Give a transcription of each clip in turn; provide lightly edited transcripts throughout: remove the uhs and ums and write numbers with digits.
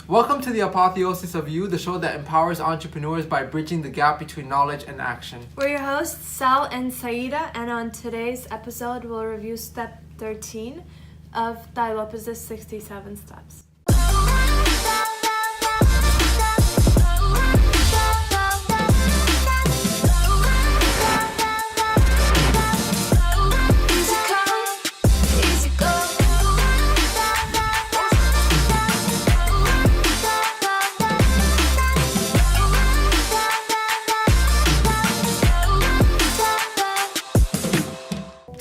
Welcome to the Apotheosis of You, the show that empowers entrepreneurs by bridging the gap between knowledge and action. We're your hosts, Sal and Saida, and on today's episode, we'll review step 13 of Lopez's 67 steps.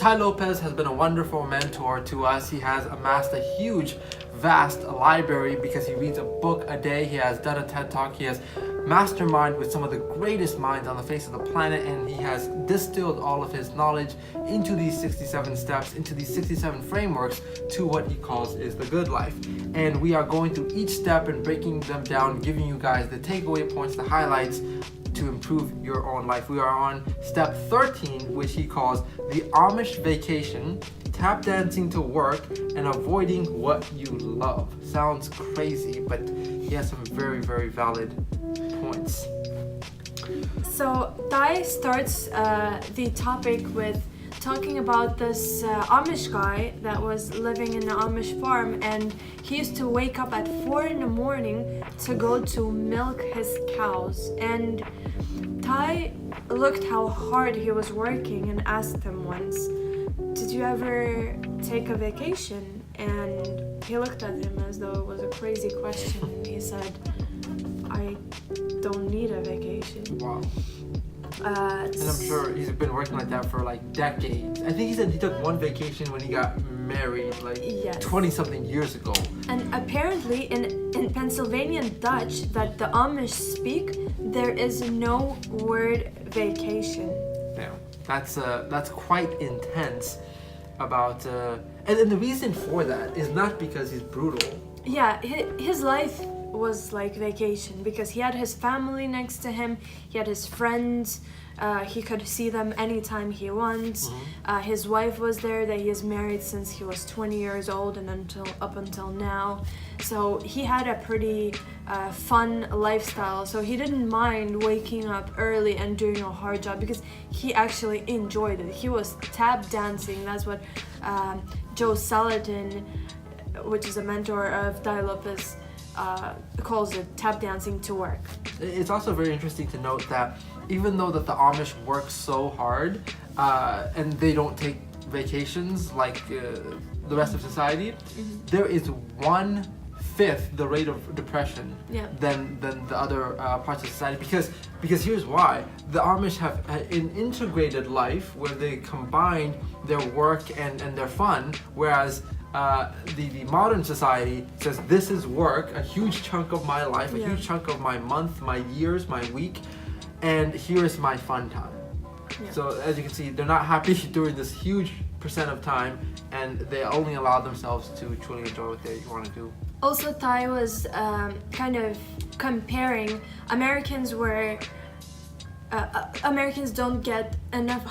Lopez has been a wonderful mentor to us. He has amassed a huge, vast library because he reads a book a day. He has done a TED Talk. He has masterminded with some of the greatest minds on the face of the planet, and he has distilled all of his knowledge into these 67 steps, into these 67 frameworks to what he calls is the good life. And we are going through each step and breaking them down, giving you guys the takeaway points, the highlights, to improve your own life. We are on step 13, which he calls the Amish vacation, tap dancing to work, and avoiding what you love. Sounds crazy, but he has some very, very valid points. So Ty starts the topic with talking about this Amish guy that was living in an Amish farm, and he used to wake up at 4 in the morning to go to milk his cows. And Ty looked how hard he was working and asked him once, "Did you ever take a vacation?" And he looked at him as though it was a crazy question, and he said, "I don't need a vacation." Wow. And I'm sure he's been working like that for like decades. I think he said he took one vacation when he got married, like 20-something years ago. And apparently in Pennsylvania Dutch that the Amish speak, there is no word vacation. Damn, that's quite intense. About and the reason for that is not because he's brutal. Yeah, his life was like vacation because he had his family next to him, he had his friends, he could see them anytime he wants. His wife was there that he is married since he was 20 years old and up until now. So he had a pretty fun lifestyle. So he didn't mind waking up early and doing a hard job because he actually enjoyed it. He was tap dancing. That's what Joe Salatin, which is a mentor of Ty Lopez, calls it tap dancing to work. It's also very interesting to note that even though that the Amish work so hard and they don't take vacations like the rest of society, there is 1/5 the rate of depression than the other parts of society, because here's why. The Amish have an integrated life where they combine their work and their fun, whereas the modern society says this is work, a huge chunk of my life, a huge chunk of my month, my years, my week, and here is my fun time. So as you can see, they're not happy during this huge percent of time, and they only allow themselves to truly enjoy what they want to do. Also, Ty was kind of comparing Americans where Americans don't get enough.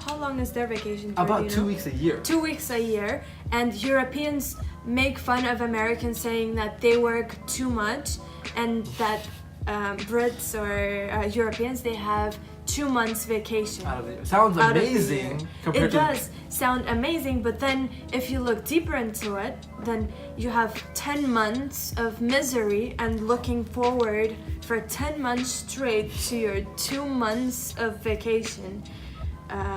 How long is their vacation? About 2 weeks a year. 2 weeks a year, and Europeans make fun of Americans saying that they work too much, and that Brits or Europeans, they have 2 months vacation. Sounds amazing. It does sound amazing, but then if you look deeper into it, then you have 10 months of misery and looking forward for 10 months straight to your 2 months of vacation,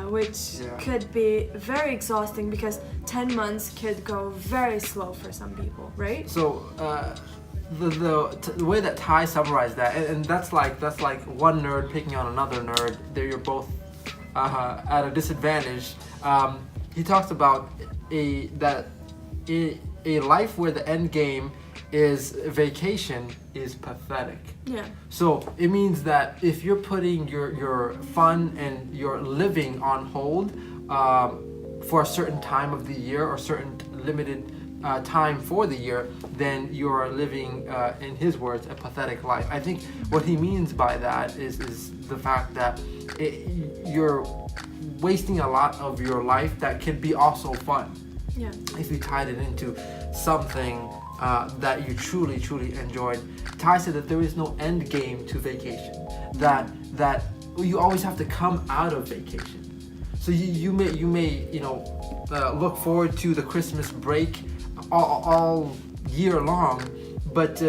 which could be very exhausting because 10 months could go very slow for some people, right? So the way that Ty summarized that, and that's like one nerd picking on another nerd. You're both at a disadvantage. He talks about a life where the end game is vacation is pathetic. Yeah. So it means that if you're putting your fun and your living on hold for a certain time of the year or certain limited time for the year, then you are living, in his words, a pathetic life. I think what he means by that is the fact that you're wasting a lot of your life that can be also fun. Yeah. If you tied it into something that you truly, truly enjoyed. Ty said that there is no end game to vacation. That you always have to come out of vacation. So you may look forward to the Christmas break all year long, but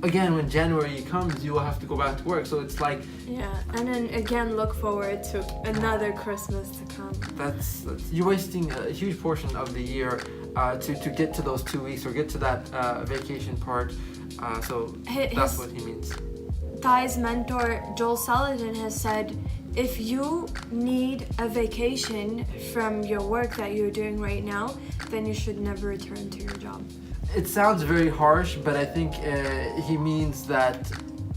again, when January comes, you will have to go back to work. So it's like, yeah, and then again look forward to another Christmas to come. That's you're wasting a huge portion of the year to get to those 2 weeks or get to that vacation part. So that's what he means. Ty's mentor Joel Salatin has said, if you need a vacation from your work that you're doing right now, then you should never return to your job. It sounds very harsh, but I think he means that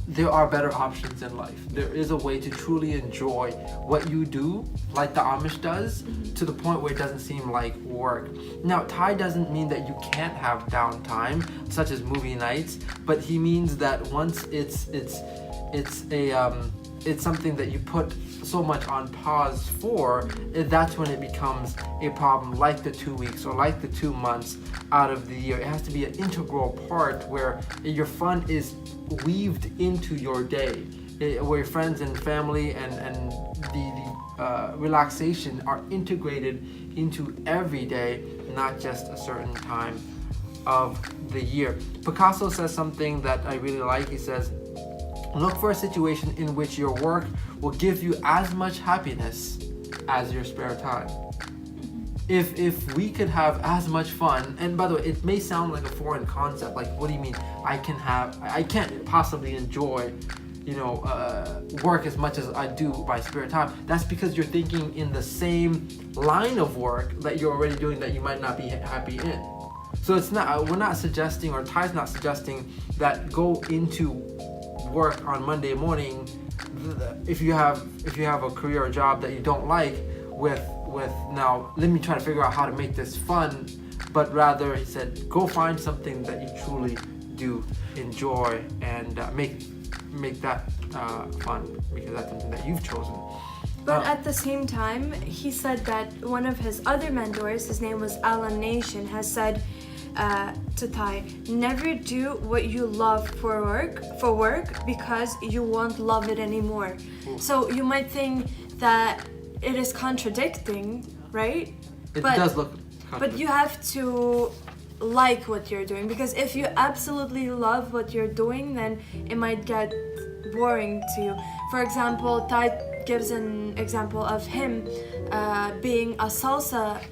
there are better options in life. There is a way to truly enjoy what you do, like the Amish does, to the point where it doesn't seem like work. Now, Ty doesn't mean that you can't have downtime, such as movie nights, but he means that once it's something that you put so much on pause for, that's when it becomes a problem, like the 2 weeks or like the 2 months out of the year. It has to be an integral part where your fun is weaved into your day, where your friends and family and the relaxation are integrated into every day, not just a certain time of the year. Picasso says something that I really like. He says, look for a situation in which your work will give you as much happiness as your spare time. If we could have as much fun, and by the way, it may sound like a foreign concept, like what do you mean I can't possibly enjoy work as much as I do my spare time? That's because you're thinking in the same line of work that you're already doing that you might not be happy in. So it's not, we're not suggesting, or Ty's not suggesting that go into work on Monday morning if you have a career or job that you don't like with now let me try to figure out how to make this fun, but rather he said go find something that you truly do enjoy and make that fun, because that's something that you've chosen. But at the same time, he said that one of his other mentors, his name was Alan Nation, has said to Ty, never do what you love for work because you won't love it anymore. So you might think that it is contradicting, right? It does look contradicting. But you have to like what you're doing, because if you absolutely love what you're doing, then it might get boring to you. For example, Ty gives an example of him being a salsa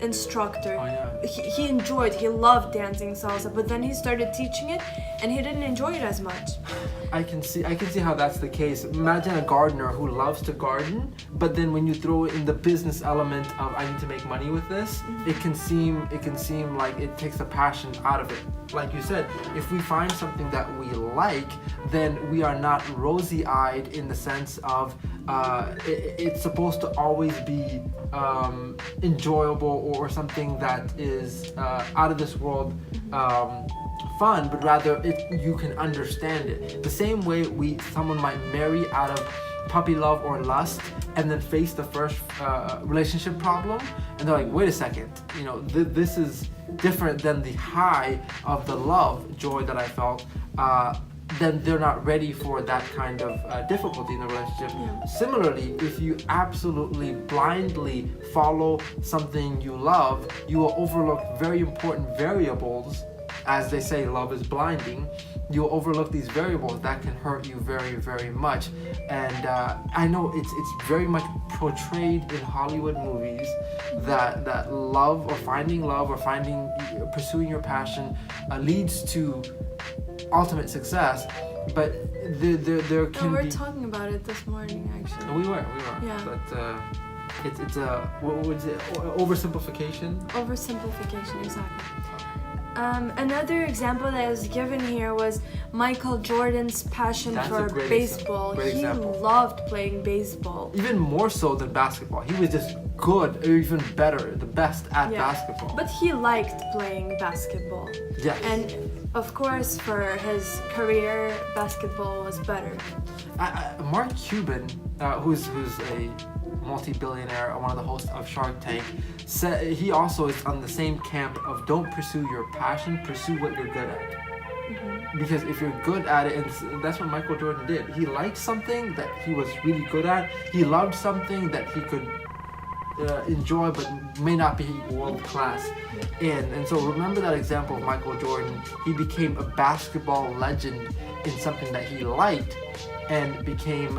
instructor. Oh, yeah. He loved dancing salsa, but then he started teaching it and he didn't enjoy it as much. I can see how that's the case. Imagine a gardener who loves to garden, but then when you throw in the business element of I need to make money with this, it can seem like it takes the passion out of it. Like you said, if we find something that we like, then we are not rosy-eyed in the sense of it's supposed to always be enjoyable or something that is out of this world fun, but rather you can understand it. The same way someone might marry out of puppy love or lust and then face the first relationship problem, and they're like, wait a second, this is different than the high of the joy that I felt. Then they're not ready for that kind of difficulty in the relationship. Yeah. Similarly, if you absolutely blindly follow something you love, you will overlook very important variables. As they say, love is blinding. You'll overlook these variables that can hurt you very, very much. And I know it's very much portrayed in Hollywood movies that love or pursuing your passion leads to ultimate success, but there can be. We were talking about it this morning, actually. We were. Yeah. But it's what was it? Oversimplification. Oversimplification, exactly. Another example that is given here was Michael Jordan's passion for baseball. He loved playing baseball. Even more so than basketball. He was just good, or even better, the best at basketball. But he liked playing basketball. Yes. And of course, for his career, basketball was better. Mark Cuban, who's a multi-billionaire, one of the hosts of Shark Tank, said he also is on the same camp of don't pursue your passion, pursue what you're good at. Because if you're good at it, and that's what Michael Jordan did. He liked something that he was really good at. He loved something that he could enjoy but may not be world class in. And so remember that example of Michael Jordan. He became a basketball legend in something that he liked and became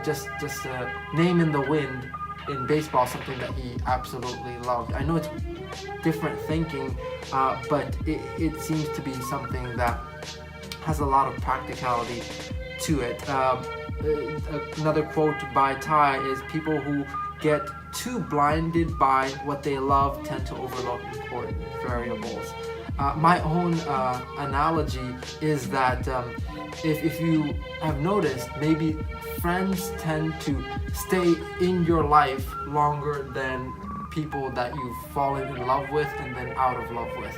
just a name in the wind in baseball, something that he absolutely loved. I know it's different thinking, but it seems to be something that has a lot of practicality to it. Another quote by Ty is, people who get too blinded by what they love tend to overlook important variables. My own analogy is that if you have noticed, maybe friends tend to stay in your life longer than people that you've fallen in love with and then out of love with.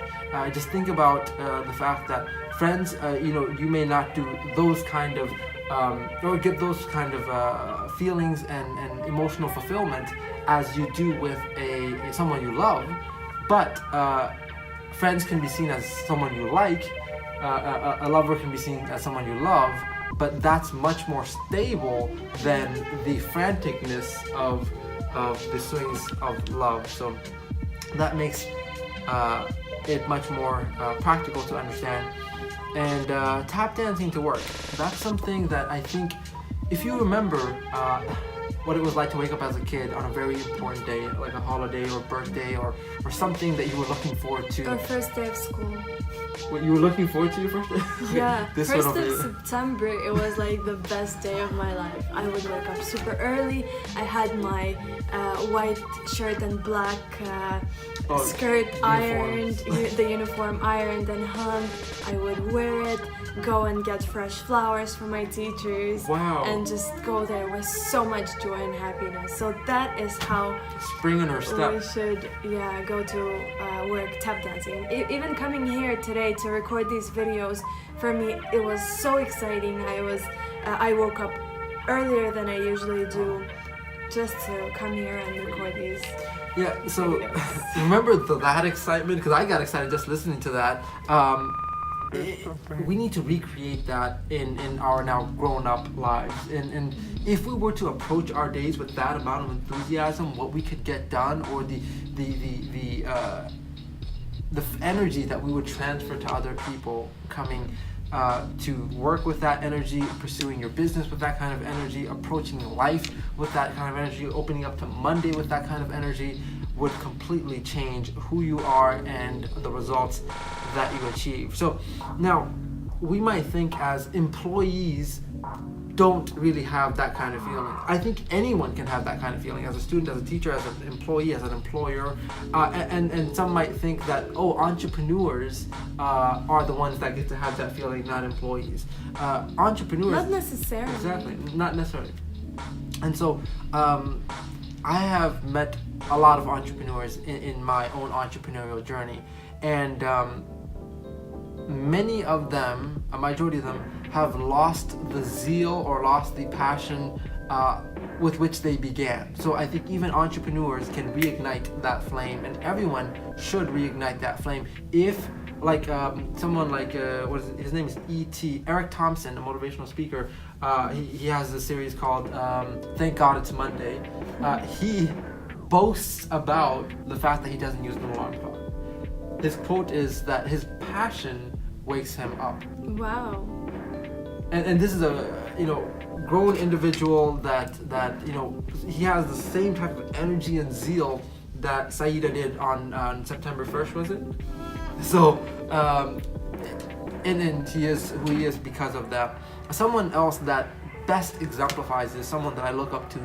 Just think about the fact that friends, you may not do those kind of or get those kind of feelings and emotional fulfillment as you do with someone you love, but friends can be seen as someone you like, a lover can be seen as someone you love, but that's much more stable than the franticness of the swings of love. So that makes it much more practical to understand. And tap dancing to work. That's something that I think, if you remember what it was like to wake up as a kid on a very important day, like a holiday or birthday or something that you were looking forward to. Our first day of school. What, you were looking forward to your first day? Yeah, This 1st one over of here. September, it was like the best day of my life. I would wake up super early. I had my white shirt and black skirt ironed, the uniform ironed and hung. I would wear it, go and get fresh flowers from my teachers, Wow. and just go there with so much joy and happiness. So that is how Spring in her step. we should go to work tap dancing. Even coming here today to record these videos, for me it was so exciting. I woke up earlier than I usually do just to come here and record these. Yeah, so videos. remember that excitement? Because I got excited just listening to that. We need to recreate that in our now grown-up lives. And if we were to approach our days with that amount of enthusiasm, what we could get done, or the energy that we would transfer to other people, coming to work with that energy, pursuing your business with that kind of energy, approaching life with that kind of energy, opening up to Monday with that kind of energy, would completely change who you are and the results that you achieve. So now, we might think as employees don't really have that kind of feeling. I think anyone can have that kind of feeling, as a student, as a teacher, as an employee, as an employer, and some might think that, entrepreneurs are the ones that get to have that feeling, not employees. Entrepreneurs, Not necessarily. exactly, not necessarily. And so I have met a lot of entrepreneurs in my own entrepreneurial journey, and many of them, a majority of them, have lost the zeal or lost the passion with which they began. So I think even entrepreneurs can reignite that flame, and everyone should reignite that flame. If someone like his name is Eric Thompson, a motivational speaker, he has a series called Thank God It's Monday. He boasts about the fact that he doesn't use an alarm clock. His quote is that his passion wakes him up. Wow. And this is a grown individual that he has the same type of energy and zeal that Saida did on September 1st, was it? So and he is who he is because of that. Someone else that best exemplifies this, someone that I look up to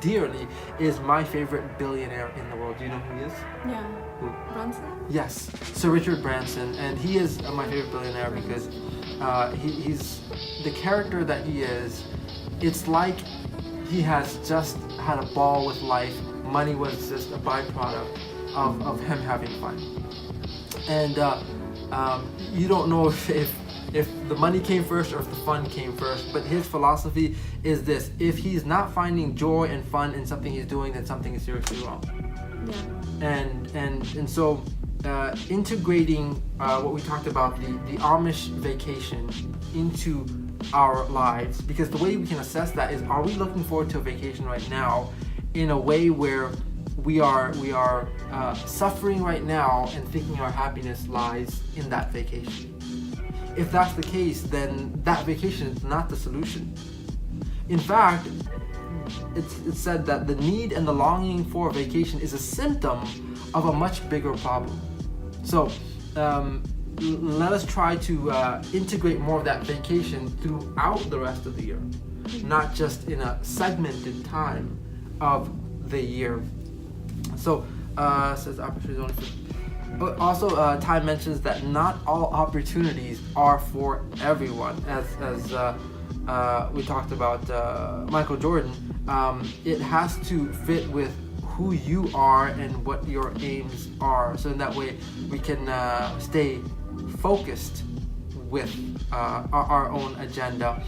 dearly, is my favorite billionaire in the world. Do you know who he is? Yeah. Who? Bronson? Yes, Sir Richard Branson, and he is my favorite billionaire because he's the character that he is. It's like he has just had a ball with life. Money was just a byproduct of him having fun. And you don't know if if the money came first or if the fun came first. But his philosophy is this: if he's not finding joy and fun in something he's doing, then something is seriously wrong. Yeah. And so integrating what we talked about, the Amish vacation into our lives, because the way we can assess that is, are we looking forward to a vacation right now in a way where we are suffering right now and thinking our happiness lies in that vacation? If that's the case, then that vacation is not the solution. In fact, it's said that the need and the longing for a vacation is a symptom of a much bigger problem. So let us try to integrate more of that vacation throughout the rest of the year, not just in a segmented time of the year. So says opportunities only for, but also Ty mentions that not all opportunities are for everyone. As we talked about Michael Jordan, it has to fit with who you are and what your aims are, so in that way we can stay focused with our own agenda.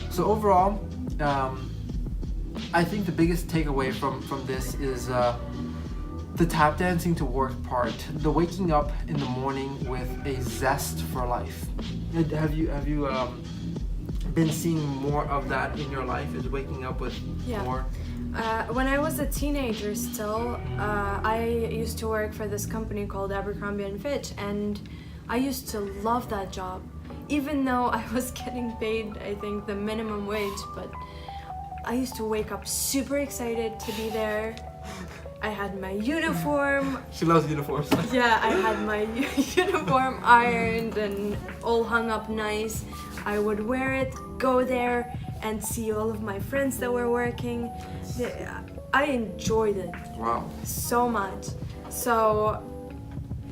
So overall, I think the biggest takeaway from this is the tap dancing to work part, the waking up in the morning with a zest for life. Have you been seeing more of that in your life? Is waking up with more? When I was a teenager still, I used to work for this company called Abercrombie & Fitch, and I used to love that job, even though I was getting paid, I think, the minimum wage. But I used to wake up super excited to be there. I had my uniform. She loves uniforms. Yeah, I had my uniform ironed and all hung up nice. I would wear it, go there, and see all of my friends that were working. I enjoyed it. Wow. So much. So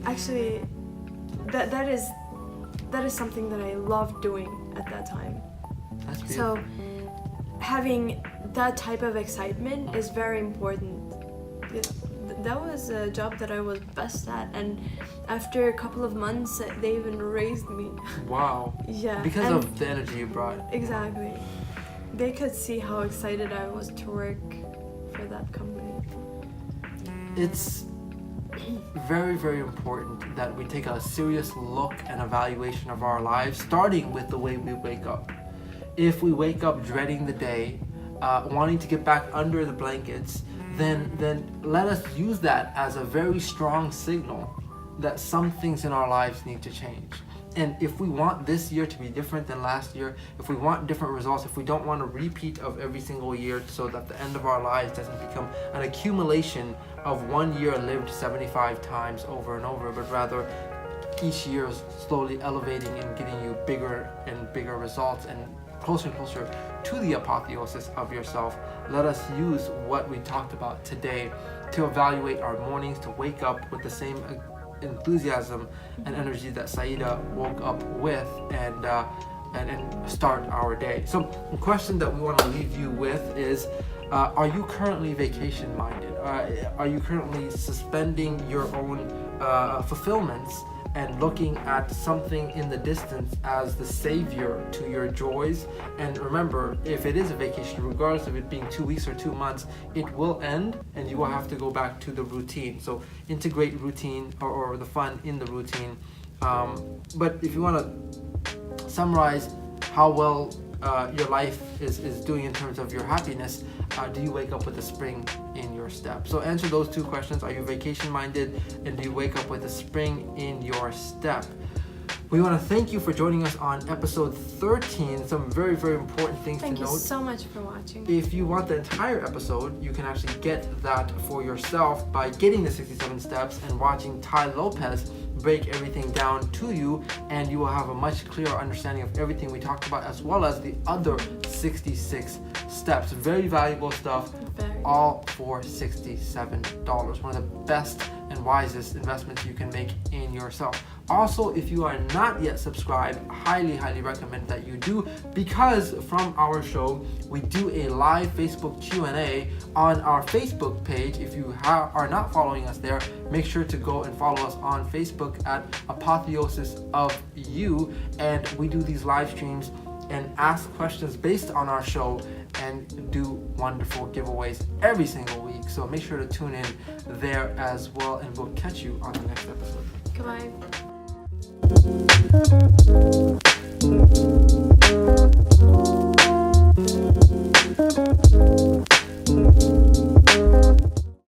actually that is something that I loved doing at that time. That's beautiful. So having that type of excitement is very important. That was a job that I was best at, and after a couple of months they even raised me. Wow. Yeah. Because of the energy you brought. Exactly. They could see how excited I was to work for that company. It's very, very important that we take a serious look and evaluation of our lives, starting with the way we wake up. If we wake up dreading the day, wanting to get back under the blankets, then let us use that as a very strong signal that some things in our lives need to change. And if we want this year to be different than last year, if we want different results, if we don't want a repeat of every single year so that the end of our lives doesn't become an accumulation of 1 year lived 75 times over and over, but rather each year is slowly elevating and getting you bigger and bigger results and closer to the apotheosis of yourself, let us use what we talked about today to evaluate our mornings, to wake up with the same enthusiasm and energy that Saida woke up with, and start our day. So the question that we want to leave you with is, are you currently vacation minded? Are you currently suspending your own fulfillments and looking at something in the distance as the savior to your joys? And remember, if it is a vacation, regardless of it being 2 weeks or 2 months, it will end and you will have to go back to the routine. So integrate routine or the fun in the routine. But if you want to summarize how well your life is doing in terms of your happiness, do you wake up with a spring in your step? So answer those two questions. Are you vacation minded, and do you wake up with a spring in your step? We want to thank you for joining us on episode 13. Some very, very important things to note. Thank you so much for watching. If you want the entire episode, you can actually get that for yourself by getting the 67 steps and watching Ty Lopez break everything down to you, and you will have a much clearer understanding of everything we talked about, as well as the other 66 steps. Very valuable stuff, all for $67. One of the best and wisest investments you can make in yourself. Also, if you are not yet subscribed, highly recommend that you do, because from our show we do a live Facebook Q&A on our Facebook page. If you are not following us there, make sure to go and follow us on Facebook at Apotheosis of You, and we do these live streams and ask questions based on our show and do wonderful giveaways every single week. So make sure to tune in there as well, and we'll catch you on the next episode. Goodbye.